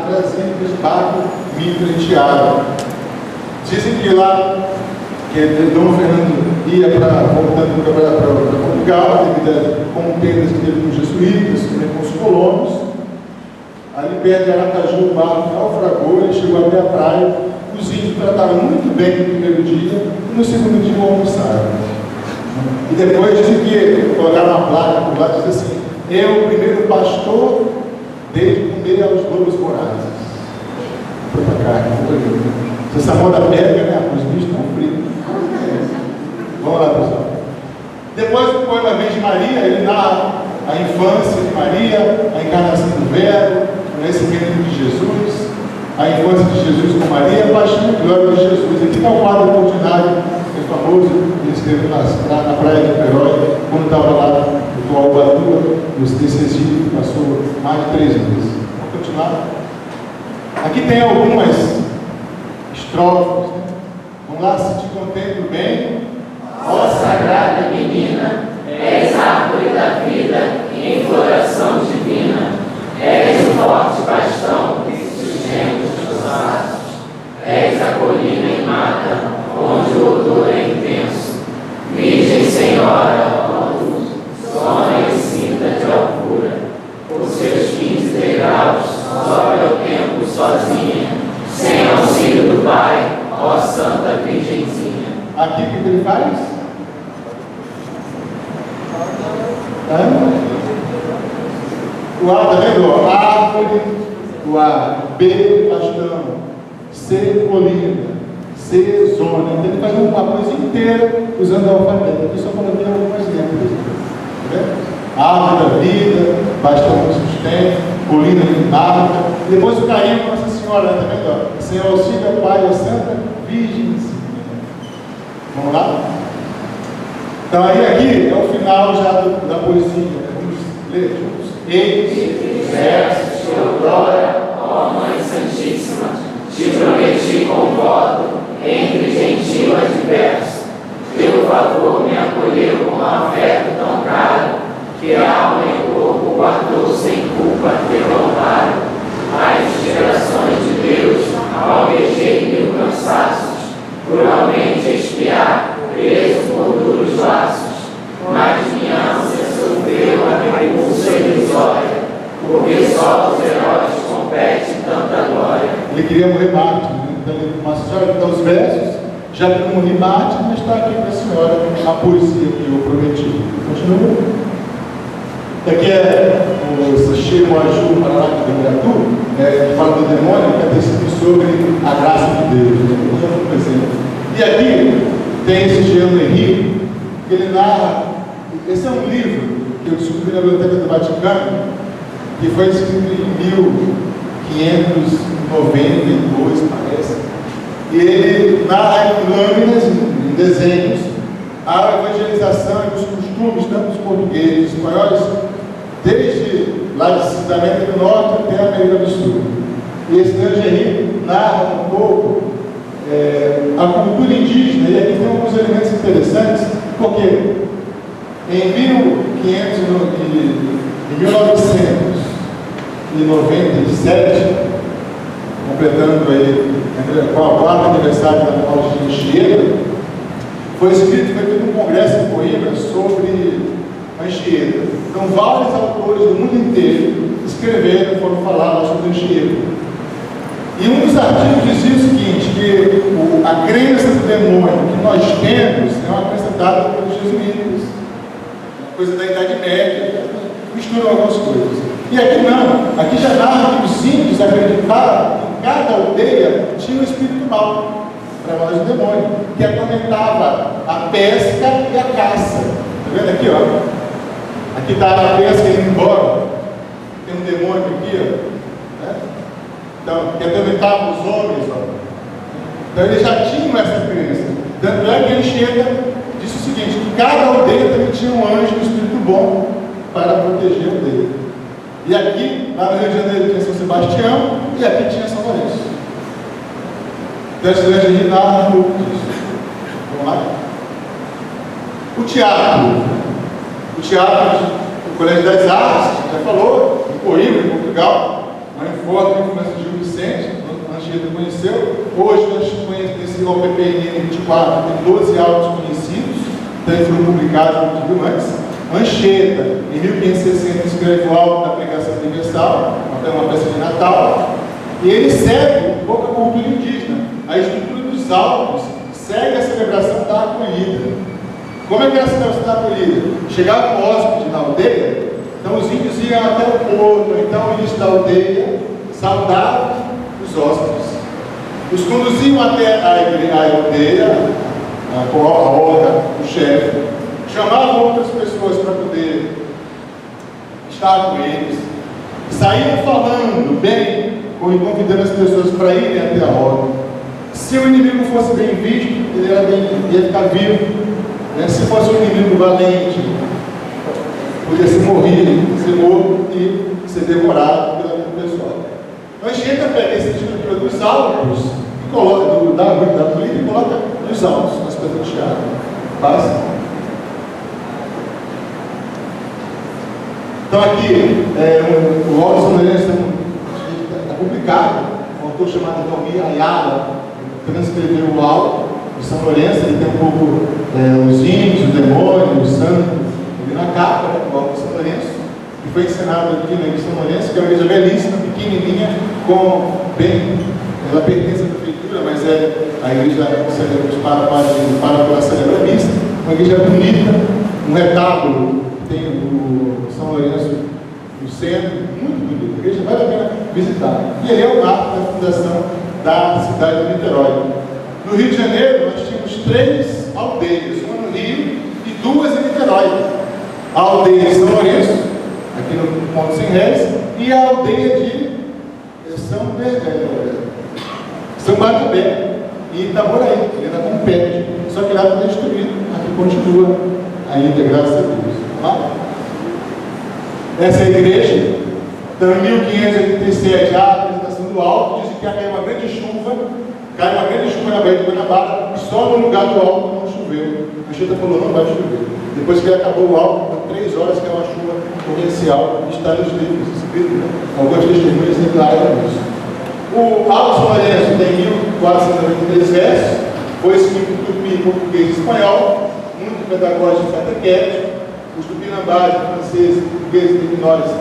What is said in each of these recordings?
trazia esse barco Mitra e Tiago. Dizem que lá, que Dom Fernando ia voltando para Portugal, devido a contendas que teve com os jesuítas, também com os colonos. Ali perto de Aracaju, o barco naufragou, ele chegou até a praia. Os índios trataram muito bem no primeiro dia, e no segundo dia almoçaram. E depois dizem que colocaram uma placa por lá, diz assim: eu, o primeiro pastor, dei de comer aos lobos vorazes. Foi para cá, se essa moda pega, né? Os bichos estão frios. Vamos lá, pessoal. Depois do poema Virgem Maria, ele narra a infância de Maria, a encarnação do Verbo, o nascimento de Jesus, a infância de Jesus com Maria, a paixão e glória de Jesus. Aqui está o quadro ordinário, que é famoso, que ele escreveu na praia de Perói, quando estava lá no Ubatuba, nesse exílio que passou mais de 3 meses. Vamos continuar? Aqui tem algumas estrofes. Vamos lá, se te contemplo bem. Ó sagrada menina, és árvore da vida em floração divina, és o forte bastão que sustenta os teus passos, és a colina em mata, onde o odor é intenso, Virgem Senhora, ó luz, sona e cinta de alvura, os seus 15 degraus, sobe ao tempo sozinha, sem auxílio do Pai, ó Santa Virgenzinha. Aqui o que ele faz? O A, está vendo? Árvore, o A, B, bastão, C, colina, C, zona. Então ele faz uma coisa inteira usando o alfabeto. Aqui só coloquei algumas letras. Tá vendo? Árvore da vida, bastão de sustento, colina de marca. Depois o carinho com Nossa Senhora, tá vendo? Sem auxílio, Pai, a Santa Virgenzinha. Vamos lá? Então aí aqui é o final já da poesia. Vamos ler juntos. Eis, versos, Teodora, ó Mãe Santíssima, te prometi com voto, entre gentil adverso. Teu favor me acolheu com afeto tão caro, que a alma e o corpo guardou sem culpa teu amparo. As inspirações de Deus, almejei mil cansaços, cruelmente expiar, preso por duros laços, mas minha ânsia sofreu a repulsa ilusória, porque só os heróis competem tanta glória. Ele queria morrer mártir, né? Então ele Nossa Senhora que dá os versos, já que eu morri mártir, mas está aqui para a senhora a poesia que eu prometi. Continua. Aqui é o Sachê Moaju Paraná de Iratu, que fala do demônio, que é tecido sobre a graça de Deus. E aqui tem esse Jean Henrique, que ele narra. Esse é um livro que eu descobri na Biblioteca do Vaticano, que foi escrito em 1592, parece. E ele narra em lâminas, em desenhos, a evangelização e os costumes, tanto dos portugueses, espanhóis, desde lá da América do Norte até a América do Sul. E esse Henrique narra um pouco a cultura indígena, e aqui tem alguns elementos interessantes, porque em 1997, completando aí com o 4º aniversário da morte de Anchieta, foi feito um congresso em Coimbra sobre Anchieta. Então vários autores do mundo inteiro escreveram, foram falar sobre Anchieta. E um dos artigos dizia o seguinte, que a crença do demônio que nós temos é uma crença dada pelos jesuítas, coisa da Idade Média, misturam algumas coisas. E aqui não, aqui já narra que os índios acreditavam que cada aldeia tinha um espírito mau, através do demônio, que atormentava a pesca e a caça. Está vendo aqui, ó? Aqui está a pesca indo embora, tem um demônio aqui, ó. Né? Então, que atormentava os homens, ó. Então eles já tinham essa crença. Tanto é que Anchieta disse o seguinte, que cada aldeia também tinha um anjo, um espírito bom, para proteger a aldeia. E aqui, lá no Rio de Janeiro, tinha São Sebastião, e aqui tinha São Lourenço. Então, esse grande narra um pouco disso. Vamos lá? O teatro. O teatro, o Colégio das Artes, já falou, em Coimbra, em Portugal, uma forte influência de Gil Vicente, a Anchieta conheceu. Hoje nós conhecemos esse OPPN 24, tem 12 autos conhecidos, então foram publicados, como viu antes. Anchieta, em 1560, escreve o auto da Pregação Universal, até uma peça de Natal, e ele segue um pouco a cultura indígena. A estrutura dos autos segue a celebração da acolhida. Como é que era a celebração da acolhida? Chegava um hóspede na aldeia, então os índios iam até o porto, então o início da aldeia, saudavam os hóspedes. Os conduziam até a aldeia, com a horta, o chefe, chamavam outras pessoas para poder estar com eles, saíam falando bem, convidando as pessoas para irem até a horta. Se o inimigo fosse bem visto, ele ia ficar vivo. Se fosse um inimigo valente, podia ser morrido, ser morto e ser devorado pela vida pessoal. Então a gente pega essa estrutura dos autos e coloca da política e coloca nos autos, nas pedras do teatro. Passa. Então aqui, o auto São Lourenço está publicado, um autor chamado Valmir Ayala transcreveu o auto de São Lourenço. Ele tem um pouco os índios, o demônio, o santo, ali na capa, o auto de São Lourenço, que foi ensinado aqui na igreja de São Lourenço, que é uma igreja belíssima, pequenininha, ela pertence à prefeitura, mas é a igreja para celebrar a missa, uma igreja bonita, um retábulo, tem o São Lourenço no centro, muito bonito, a igreja vale a pena visitar. E ele é o marco da fundação da cidade de Niterói. No Rio de Janeiro, nós tínhamos 3 aldeias, uma no Rio e 2 em Niterói. A aldeia de São Lourenço, aqui no Ponto Sem Réis, e a aldeia de São Barnabé, e Itaboraí, que ainda compete. Só que lá foi destruído, aqui continua ainda, graças a Deus. Tá? Essa é a igreja. Então, em 1587, a apresentação do alto diz que caiu uma grande chuva na Baía de Guanabara, e só no lugar do alto não choveu. A Anchieta falou, não vai chover. Depois que acabou o alto, por 3 horas, que é uma chuva torrencial, está nos livros escritos, né? Algumas testemunhas declaram isso. O Alto São Lourenço tem 1493 versos, foi escrito em tupi, português e espanhol, muito pedagógico e catequético. Os tupinambás, franceses, portugueses e menores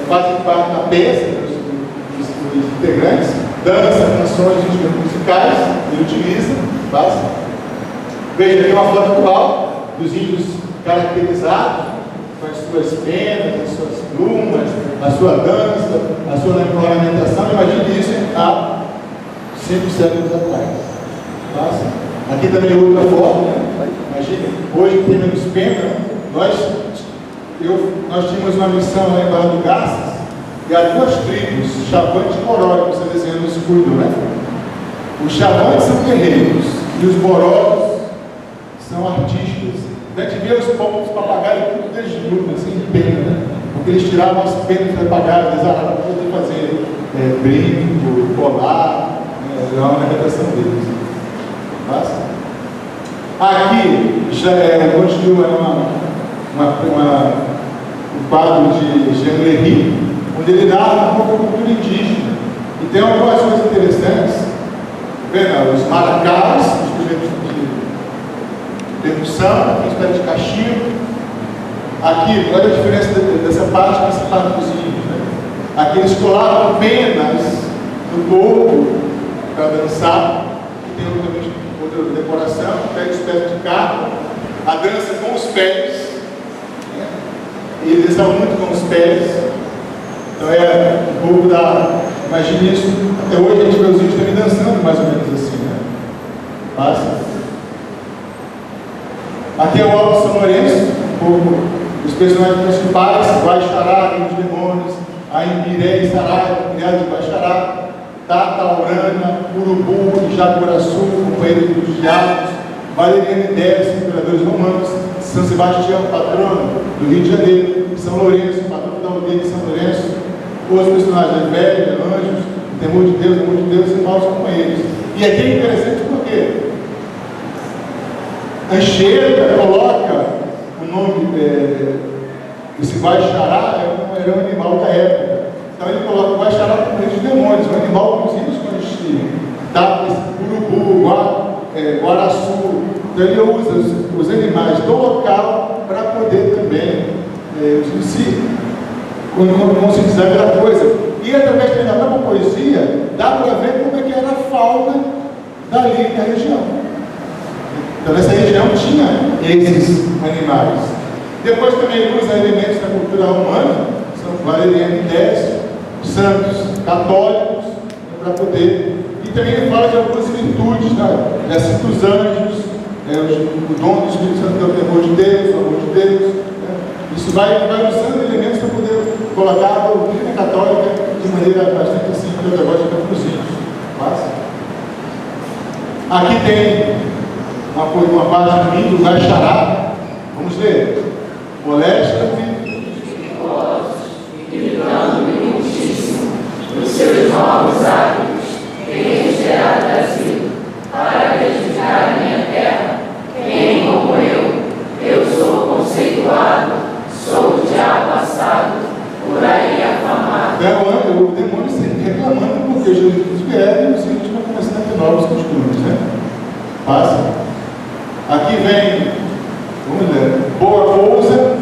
fazem parte da peça dos integrantes, dança, canções, instrumentos musicais, ele utiliza, faz. Veja aqui uma foto atual dos índios caracterizados, com as suas penas, as suas plumas, a sua dança, a sua ornamentação. Imagine isso há 5 séculos atrás. Faz. Aqui também é outra foto, né? Imagine, hoje tem menos pena. Nós tínhamos uma missão lá em Barra do Garças, e há 2 tribos, Xavante e Boró, que você desenha no escudo, né? Os Xavantes são guerreiros, e os Borós são artistas. A gente vê os papagaios tudo desnudos, assim, de pena, né? Porque eles tiravam as penas dos papagaios, desarravam para poder fazer brinco, colar, é uma ornamentação deles. Passa. Aqui já continua um quadro de Jean Léry, onde ele narra um pouco a cultura indígena. E tem algumas coisas interessantes. Vendo os maracás, os instrumentos de percussão, aqui espécie de cachimbo. Aqui, olha a diferença dessa parte com essa parte dos índios, né? Aqui eles colavam penas no corpo para dançar, que tem outra decoração, pega os pés de carro, a dança com os pés, né? E eles dançavam muito com os pés. Então é um pouco da. Imagine isso, até hoje a gente vê os índios também dançando mais ou menos assim, né? Passa. Aqui é o Alto São Lourenço, um pouco os personagens principais: Guaxará, Rio de Demônios, Aimbiré e Saraiva, criado de Guaxará, Tataurana, Urubu, Jacuraçu, companheiro dos diabos, Valeriano e Décio, imperadores romanos, São Sebastião, patrono do Rio de Janeiro, São Lourenço, patrono da aldeia de São Lourenço, os personagens velhos, anjos, temor de Deus e maus companheiros. E aqui é interessante porque Anchieta coloca o nome desse Guaxará, era um animal da época. Então ele coloca, vai charar com os demônios, um animal que os índios conheciam. Tá? Urubu, guaraçu. Então ele usa os animais do local para poder também conscientizar aquela coisa. E através da própria poesia, dá para ver como é que era a fauna dali da região. Então nessa região tinha esses animais. Depois também ele usa elementos da cultura romana, São Valeriano e Décio, santos católicos, para poder. E também ele fala de algumas virtudes, né? Dos anjos, o dom do Espírito Santo, que é o temor de Deus, o amor de Deus. Né? Isso vai usando elementos para poder colocar a doutrina católica de maneira bastante assim, pedagógica para os índios. Aqui tem uma parte do Vai Xará. Vamos ler. Molesta-te, gritando-me muitíssimo, os seus novos hábitos, têm gerado Brasil, para prejudicar a minha terra. Quem como eu sou conceituado, sou o diabo assado, por aí afamado. Então, o demônio sempre reclamando porque Jesus vieram e os índios estão começando a ter novos costumes, né? Passa. Aqui vem, vamos ler, boa pousa,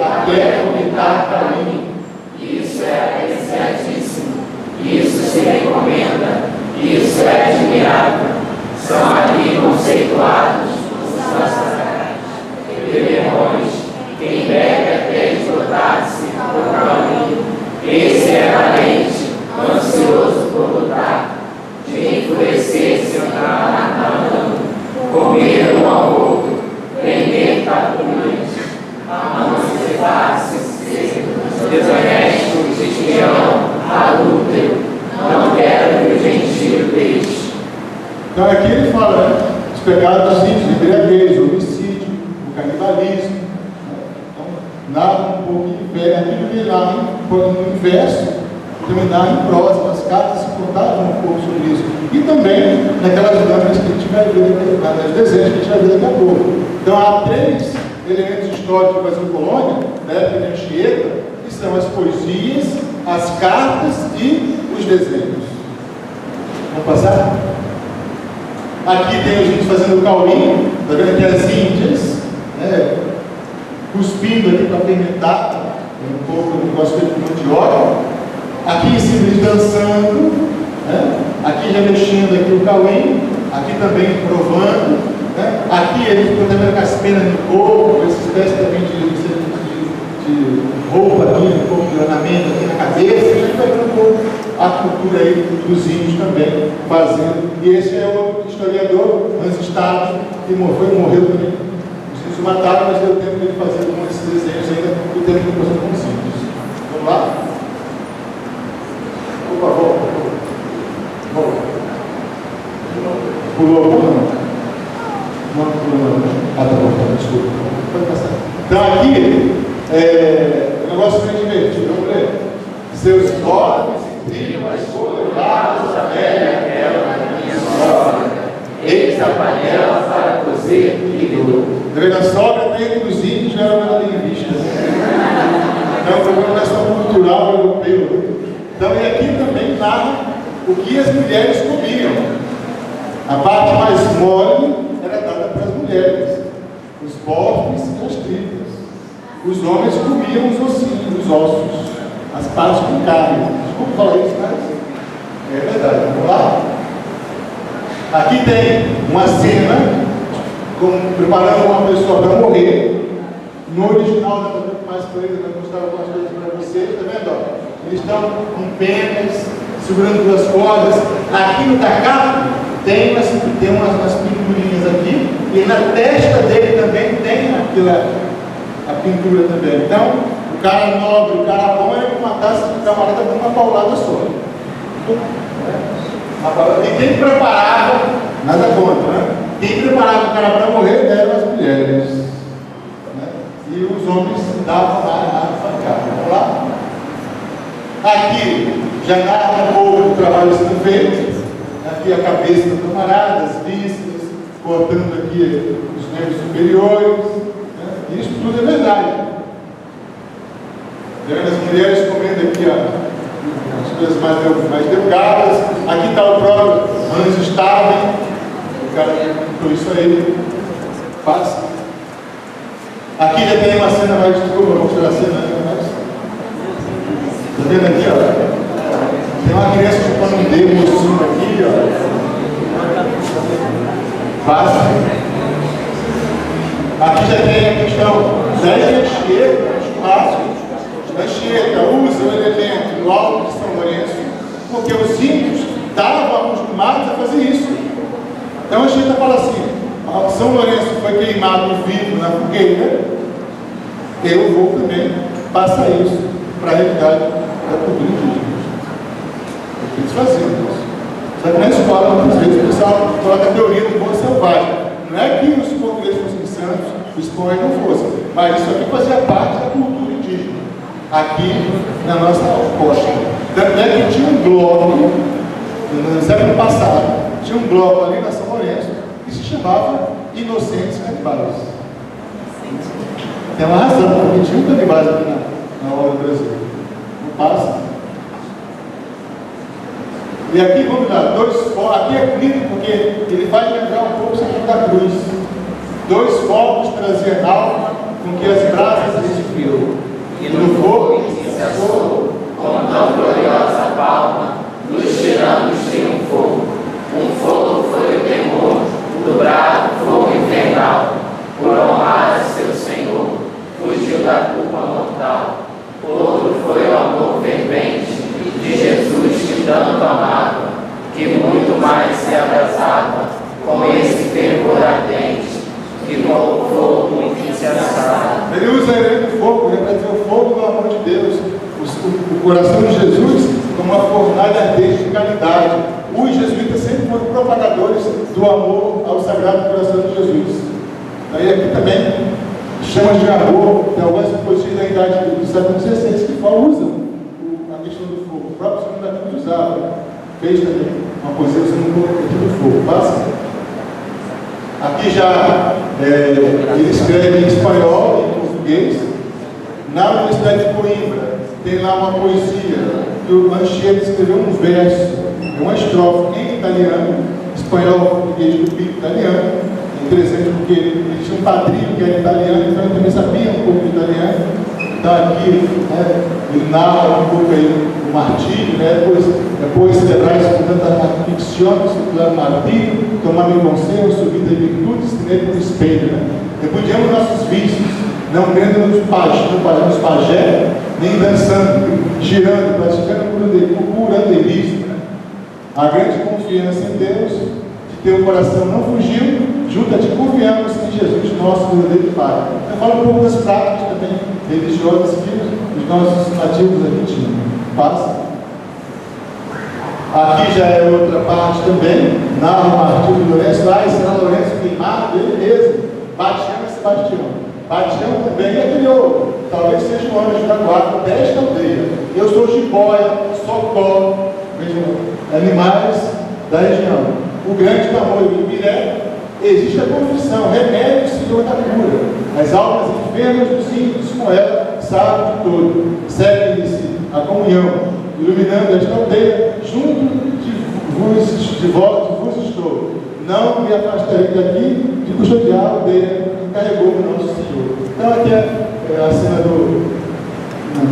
até vomitar para mim. Isso é apreciadíssimo, isso se recomenda, isso é admirável. São ali conceituados os sacerdotes, demônios, quem bebe até esgotar-se por caminho. Esse é valente, ansioso por lutar, de enfurecer-se andando, comer um ao outro, prender tapumes, amantes e faces, desonestos, espião, adúltero, não quero que o gentio deixe. Então aqui ele fala, né, os pecados dos índios, embriaguez, homicídio, o canibalismo. Né? Então, narra um pouco de pé. Aqui ele narra no inverso, também narra em prosa, nas cartas se contavam um pouco sobre isso. E também naquelas dinâmicas que a gente vai ver, nas desenhos que a gente vai ver daqui a pouco. Então há 3 elementos históricos do Brasil Colônia, da época de Anchieta, que são as poesias, as cartas e os desenhos. Vamos passar? Aqui tem os índios fazendo o caulinho, está vendo aqui as índias, né, cuspindo aqui para fermentar, um pouco do negócio feito com mandioca. Aqui em cima eles dançando, né? Aqui já mexendo aqui o caulinho, aqui também provando, né? Aqui eles também com as penas no corpo, essa espécie também de roupa aqui, um pouco de ornamento aqui na cabeça. A gente vai ver um pouco a cultura aí dos índios também fazendo. E esse é o historiador Hans Staden, que morreu também. Os índios mataram, mas deu tempo de ele fazer alguns desses desenhos ainda do tempo que passou com os índios. Vamos lá? Por favor. Pulou a bola? Não pulou não. Ah, tá bom, desculpa. Pode passar. Então aqui, o negócio bem divertido. Vamos ler. Seus nobres e primas foram levados à velha aquela da minha sogra. Eis a panela para cozer milho. A sogra dentro dos índios já era nada em vista. Então foi uma questão cultural europeu. Então, e aqui também narra o que as mulheres comiam. A parte mais mole era dada para as mulheres, os bofes e as tripas. Os homens comiam os ossinhos, os ossos, as partes com carne. Desculpa falar isso, mas é verdade. Vamos lá? Aqui tem uma cena preparando uma pessoa para morrer. No original, está muito mais coisa, vai mostrar algumas coisas para vocês, está vendo? Ó? Eles estão com penas, segurando 2 cordas. Aqui no tacapo tem umas pinturinhas aqui, e na testa dele também tem a pintura também. Então, o cara nobre, o cara bom, ele matasse o camarada com uma paulada só. E quem preparava, nada contra, né? Quem preparava o cara para morrer eram as mulheres. Né? E os homens davam lá na facada. Vamos lá? Aqui já narra um pouco do trabalho sendo feito. Aqui a cabeça do camarada, as vísceras, cortando aqui os membros superiores. Né? Isso tudo é verdade. Vendo as mulheres comendo aqui, ó, as coisas mais delgadas. Aqui está o próprio Hans Staben, o cara que contou isso aí. Passa. Aqui já tem uma cena mais, desculpa, vou mostrar a cena mais. Está vendo aqui, ó? Tem uma criança chupando um dedo mocinho aqui, ó. Passa. Aqui já tem a questão da Anchieta, churrasco. A Anchieta usa o elemento do alto de São Lourenço, porque os índios estavam acostumados a fazer isso. Então a Anchieta fala assim: São Lourenço foi queimado vivo na fogueira, eu vou também passar isso para a realidade da cultura indígena. Eles faziam isso. Só que na escola, muitas vezes, o pessoal coloca a teoria do bom selvagem. Não é que os portugueses fossem santos, os espanhóis não fossem, mas isso aqui fazia parte da cultura indígena, aqui na nossa costa. Tanto é que tinha um bloco, no século passado, tinha um bloco ali na São Lourenço, que se chamava Inocentes Canibais. Tem uma razão, porque tinha um canibais aqui na hora do Brasil. Não passa. E aqui, vamos lá, aqui é bonito porque ele faz lembrar um pouco o Senhor da Cruz. 2 fogos traziam alma com que as brasas edificam. E no fogo que se assou, com tão gloriosa palma, nos tiramos triunfou. Um fogo foi o temor, do bravo fogo infernal, por honrar a seu Senhor, fugiu da culpa mortal. Outro foi o amor fervente de Jesus que tanto amava, que muito mais se abraçava com esse fervor ardente, que com o fogo que se assava. Ele usa a ideia do fogo, para dizer o fogo do amor de Deus, o coração de Jesus como uma fornalha ardente de caridade. Os jesuítas sempre foram propagadores do amor ao Sagrado Coração de Jesus. Aí aqui também chamas de amor, tem algumas poesias da idade do século XVI que usam a questão do fogo. O próprio Senhor da Cruz usava, fez também uma poesia usando o fogo. Passa. Aqui já ele escreve em espanhol e em português. Na Universidade de Coimbra tem lá uma poesia que o Anchieta escreveu um verso, uma estrofe em italiano, espanhol, português, tupi, italiano. Interessante porque ele tinha um padrinho que era italiano, então ele também sabia um pouco de italiano. Então aqui ele narra um pouco aí o martírio, depois celebrar isso com tanta ficção, claro, martírio, tomar-me conselho, subir de virtudes, tener por espelho. Repudiamos nossos vícios, não crendo nos pajé, nem dançando, girando, praticando o curandeirismo. A grande confiança em Deus, de teu coração não fugiu, junta-te, confiamos em Jesus, nosso verdadeiro Pai. Eu falo um pouco das práticas também religiosas aqui, dos nossos nativos argentinos. Passa. Aqui já é outra parte também, narra o martírio de Lourenço, lá em São Lourenço queimado, ele mesmo, Bastião e Sebastião. Bastião também é aquele outro, talvez seja um anjo da guarda desta aldeia. Eu sou jiboia, socó, animais da região. O grande tamoio do Ibiré, existe a confissão, remédio o Senhor da cura. As almas enfermas dos índios com ela sabem de todo. Segue-lhe a comunhão, iluminando esta aldeia, junto de vós estou. Não me afastarei daqui de custodiar a aldeia que carregou o nosso Senhor. Então aqui é a cena do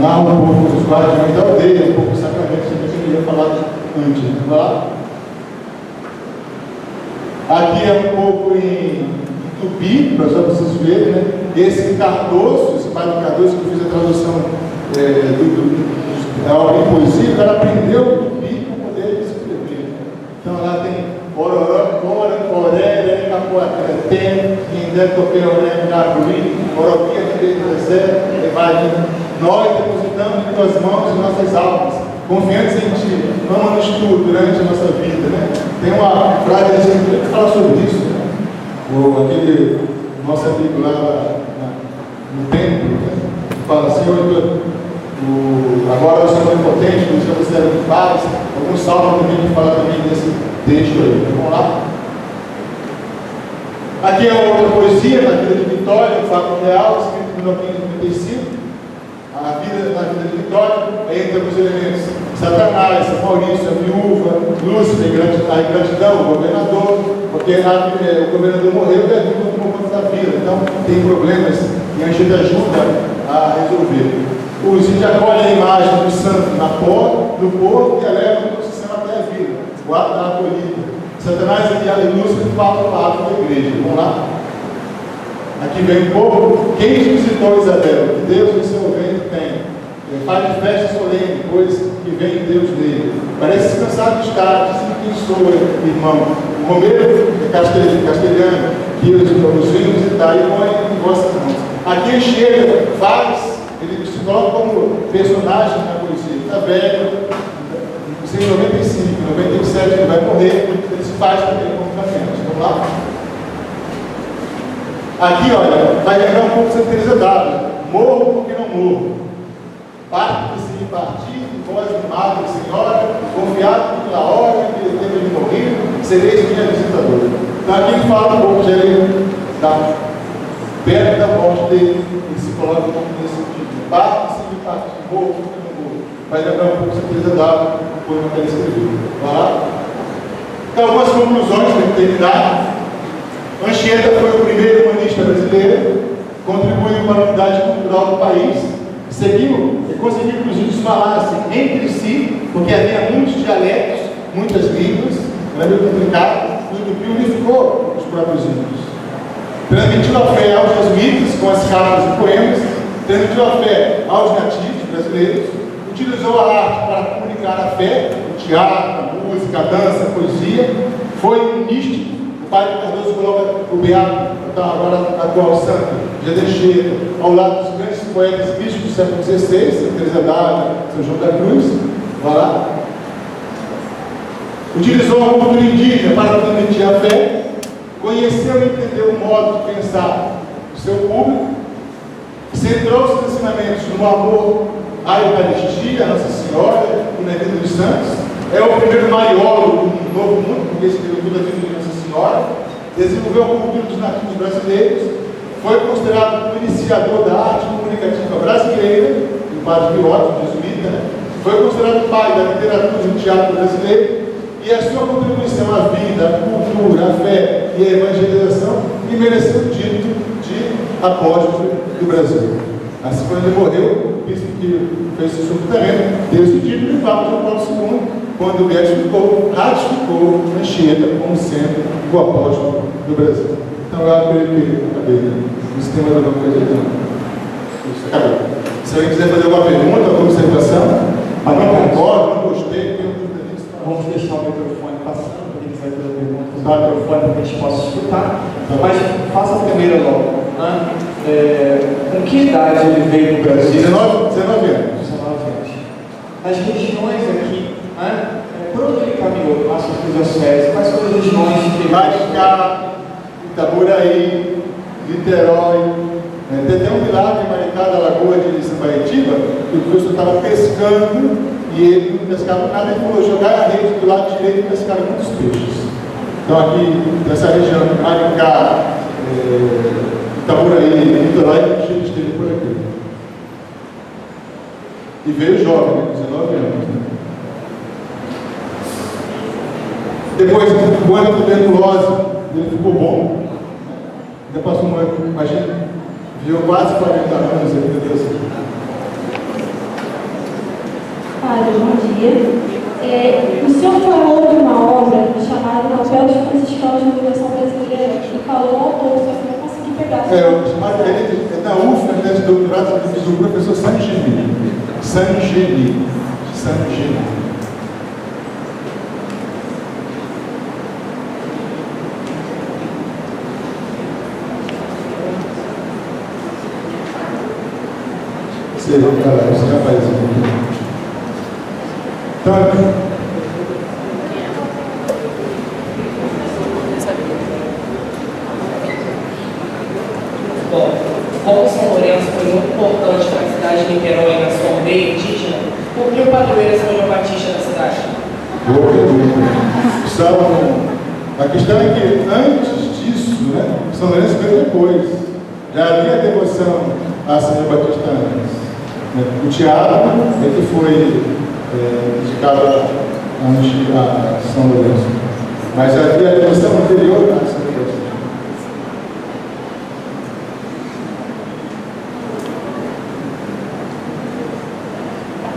narra um pouco dos guardiões da aldeia, um pouco do sacramento que eu ia falar antes. Vamos lá? Aqui é um pouco em tupi, para vocês verem, né? Esse Cardoso, esse padre Cardoso, que eu fiz a tradução da obra em poesia, o cara aprendeu o tupi para poder escrever. Então lá tem Ororó, Oré, Capoaté, Indé, Oré, Caruli, Oropia, Zé, Evalina. Nós depositamos em tuas mãos as nossas almas, confiantes em ti, vamos tudo durante a nossa vida, né? Tem uma frase que fala sobre isso, né? Aquele nosso amigo lá no templo, né? Fala assim, agora o Senhor é potente, o Senhor serve de paz. Alguns salmos também que fala também desse texto aí. Vamos lá? Aqui é outra poesia, na vida de Vitória, o Fato Real, escrito em 1995. A vida na vida de Vitória, aí entra os elementos Satanás, Maurício, a viúva, Lúcifer, a ingratidão, o governador, porque o governador morreu e a viúva tomou conta da vida. Então tem problemas e a gente ajuda a resolver. Os índios acolhem a imagem do santo no povo e a levam no sistema até a vida, o ato da acolhida. Satanás e Lúcifer falam o ato da igreja. Vamos lá? Aqui vem o povo. Quem visitou Isabel? Que Deus em seu ventre tem. Faz de festa solene, pois que vem Deus nele. Parece descansado de estar, dizem quem sou eu, irmão. O Romero é castelhano, que os vinhos e tal, e põe em vossas mãos. Aqui ele chega, faz, ele se coloca como personagem na poesia. Está velho, em 95, em 97 ele vai morrer, ele se faz também como fragmentos. Vamos lá? Aqui, olha, vai lembrar um pouco de Santa Teresa d'Ávila. Morro porque não morro. Parte de se partir, voz amada, Senhora, confiado pela ordem que ele teve de morrer, sereis minha visitadora. Então aqui ele fala um pouco de ele, perto da morte dele, ele se coloca nesse sentido. Parte de se partir, morro porque não morro. Vai lembrar um pouco de Santa Teresa d'Ávila, o poema que ele escreveu. Vai lá? Então, algumas conclusões para terminar. Anchieta foi o primeiro humanista brasileiro, contribuiu para a unidade cultural do país, conseguiu que os índios falassem entre si, porque havia muitos dialetos, muitas línguas, era meio complicado, e o Tupi unificou os próprios índios. Transmitiu a fé aos jesuítas com as cartas e poemas, transmitiu a fé aos nativos brasileiros, utilizou a arte para comunicar a fé, o teatro, a música, a dança, a poesia, foi um místico. O Padre Cardoso coloca o Beato, agora atual santo, Gedecheta, ao lado dos grandes poetas místicos do século XVI, Santa Teresa d'Ávila, São João da Cruz. Vai lá. Utilizou a cultura indígena para transmitir a fé, conheceu e entendeu o modo de pensar do seu público, centrou seus ensinamentos no amor à Eucaristia, a Nossa Senhora e na vida dos santos. É o primeiro mariólogo do Novo Mundo, porque escreveu toda a vida de Nossa Senhora, desenvolveu a cultura dos nativos brasileiros, foi considerado o iniciador da arte comunicativa brasileira, o padre Piloto, jesuíta, né? Foi considerado o pai da literatura e do teatro brasileiro, e a sua contribuição à vida, à cultura, à fé e à evangelização lhe mereceu o título de apóstolo do Brasil. Assim, quando ele morreu, o bispo que fez o sepultamento deu esse título de Papa João Paulo II, quando o beatificou, ratificou Anchieta como sendo o apóstolo do Brasil. Então eu acredito que o sistema da democracia isso acabou. Se alguém quiser fazer alguma pergunta, alguma observação, mas não concordo, não gostei, tenho dúvida disso. Vamos deixar o microfone passando, para quem quiser fazer pergunta, usar o microfone para que a gente possa escutar. Mas faça a primeira logo. Com que idade ele veio para o Brasil? 19 anos. 19 anos. As regiões aqui, por onde ele caminhou? As suas diocese, quais são as regiões que Maricá, Itaboraí, Niterói. Tem até um milagre em Maricá, da Lagoa de Sambaetiba, que o professor estava pescando e ele não pescava nada, ele falou: jogar a rede do lado direito e pescar muitos peixes. Então, aqui nessa região, Maricá, Itaboraí, Niterói, Chico esteve por aqui. E veio jovem, com 19 anos. Né? Depois, o ano de tuberculose, ele ficou bom. Ainda passou um ano, imagina, viveu quase 40 anos aqui no Brasil. Padre, bom dia. O senhor falou de uma obra chamada Papel de Franciscanos de Universal Brasileira e falou ao autor, só que eu não consegui pegar. É da UFRA, né, de doutorado, do professor Sangini. Sangini. Esse rapazinho. Então, bom, como São Lourenço foi muito importante para a cidade de Niterói na sua aldeia indígena, por que o padroeiro é São João Batista da cidade? Boa pergunta. A questão é que antes disso, né, São Lourenço veio depois. Já havia devoção a São João Batista antes. O teatro é que foi dedicado a São Lourenço. Mas havia a versão anterior a São Lourenço.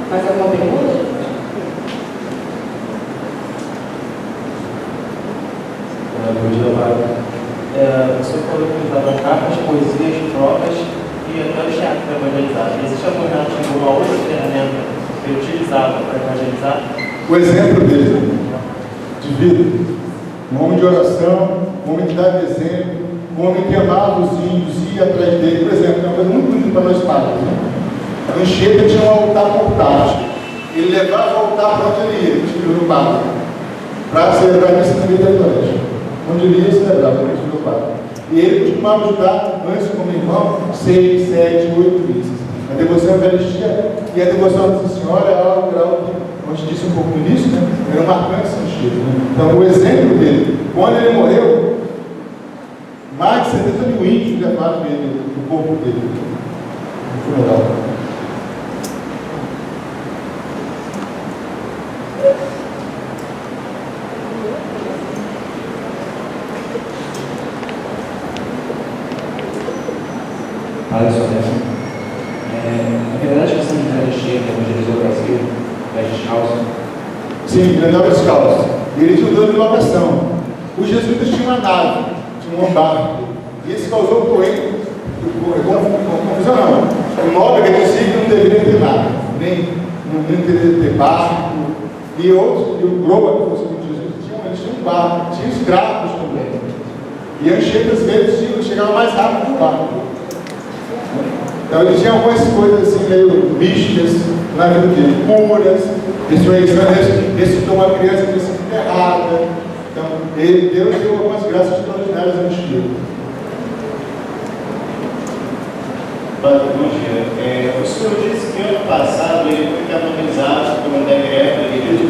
Mais alguma pergunta? Você falou que usavam cartas, poesias, provas e até o teatro para evangelizar. Existe alguma outra ferramenta que ele utilizava para evangelizar? O exemplo dele, de vida, um homem de oração, um homem que dava exemplo, um homem que amava os índios, ia atrás dele. Por exemplo, uma coisa muito bonita para nós padres, né? A Anchieta tinha um altar portátil. Ele levava o altar para onde ele ia, escreveu o padre, para celebrar a missa na vida da colégio. Onde ele ia celebrar, para o padre. E ele costumava ajudar, antes como irmão, 6, 7, 8 missas. A devoção à Eucaristia e a devoção à Nossa Senhora é algo que, como a gente disse um pouco no início, né, era marcante São Chico. Né? Então, o exemplo dele, quando ele morreu, mais de 70 mil índios levaram ele, o corpo dele, no funeral. É verdade que essa mulher chega, evangelizou o Brasil, pé descalço? Sim, ele andava descalço. E ele tinha um dano de locação. Os jesuítas tinham uma nave, tinham um barco. E isso causou confusão, não. O nobre que dizia que não deveria ter nada, não deveria ter barco. E outros, e o Groba, que fosse muito jesuíta, eles tinham um barco, tinham escravos também. E a Anchieta, às vezes, chegava mais rápido que o barco. Então ele tinha algumas coisas assim meio místicas na vida dele, curas, ressuscitou uma criança que foi enterrada. Então Deus deu algumas graças extraordinárias a Anchieta. Bom dia. O senhor disse que ano passado ele foi canonizado por um decreto da Igreja de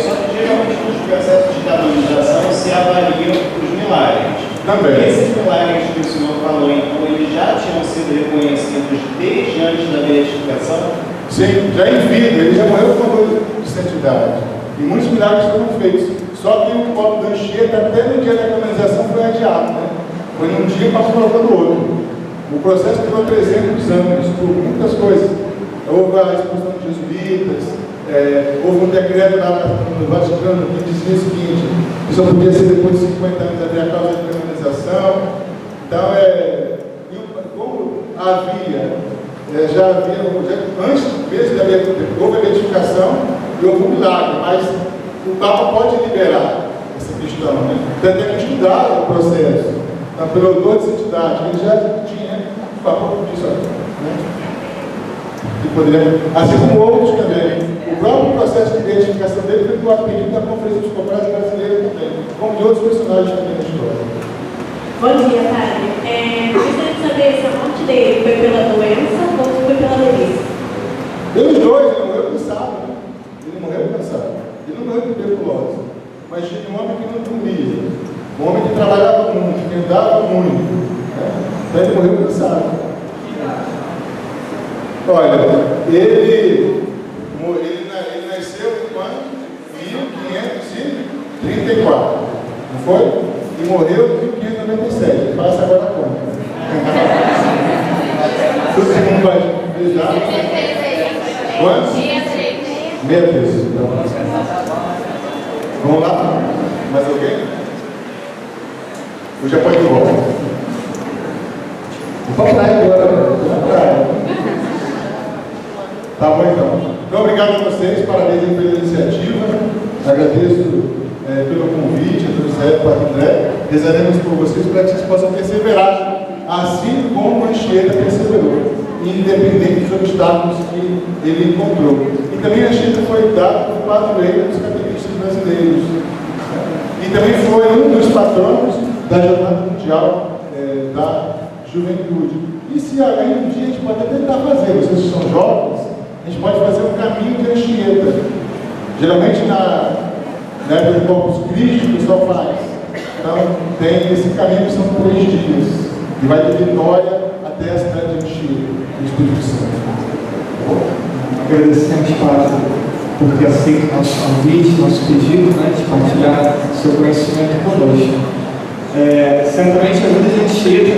só que geralmente nos processos de canonização se avaliam os milagres. Também. Esses milagres que o senhor falou, então, eles já tinham sido reconhecidos desde antes da beatificação? Sim, já em vida, ele já morreu com dor de santidade. E muitos milagres foram feitos. Só que o copo da Anchieta, até no dia da canonização, foi adiado, né? Foi num dia e passou para o outro. O processo durou 300 anos, por muitas coisas. Houve a expulsão dos jesuítas, houve um decreto lá no Vaticano que dizia o seguinte: que só podia ser depois de 50 anos haver a causa de canonização. Então, como antes mesmo da houve a beatificação e houve um milagre, mas o Papa pode liberar essa questão, né? Tanto é que estudaram o processo, pelo dor de santidade, ele já tinha o Papa disso aí, né? Que poderia, assim como outros também. O próprio processo de beatificação dele foi por pedido da Conferência Episcopal Brasileira também, como de outros personagens também na história. Bom dia, padre. Gostaria de saber se a morte dele foi pela doença ou foi pela velhice? Pelos dois, ele morreu cansado, né? Ele morreu cansado. Ele não morreu por tuberculose, mas tinha um homem que não dormia, um homem que trabalhava muito, que andava muito, né? Então ele morreu cansado. Olha, ele nasceu em quando? 1534, não foi? E morreu em 1597. Passa agora a conta. Todo mundo vai beijar. Quantos? 63. Vamos lá? Mais alguém? Ou já pode ir embora? Vamos lá agora. Tá bom então. Então, obrigado a vocês, parabéns pela iniciativa. Agradeço pelo convite, a José, para o André. Rezaremos por vocês para que vocês possam perseverar, assim como a Anchieta perseverou, independente dos obstáculos que ele encontrou. E também a Anchieta foi dada como padroeira dos catequistas brasileiros. E também foi um dos patronos da Jornada Mundial da Juventude. E se além um dia a gente pode até tentar fazer, vocês que são jovens, a gente pode fazer um caminho de Anchieta. Geralmente na época do Corpus Christi, o pessoal faz. Então, tem esse caminho que são 3 dias. E vai de Vitória até a cidade de Anchieta. do Espírito Santo. Agradecemos, Padre, por ter aceito nosso convite, nosso pedido, né, de partilhar seu conhecimento conosco. Certamente a vida de gente chega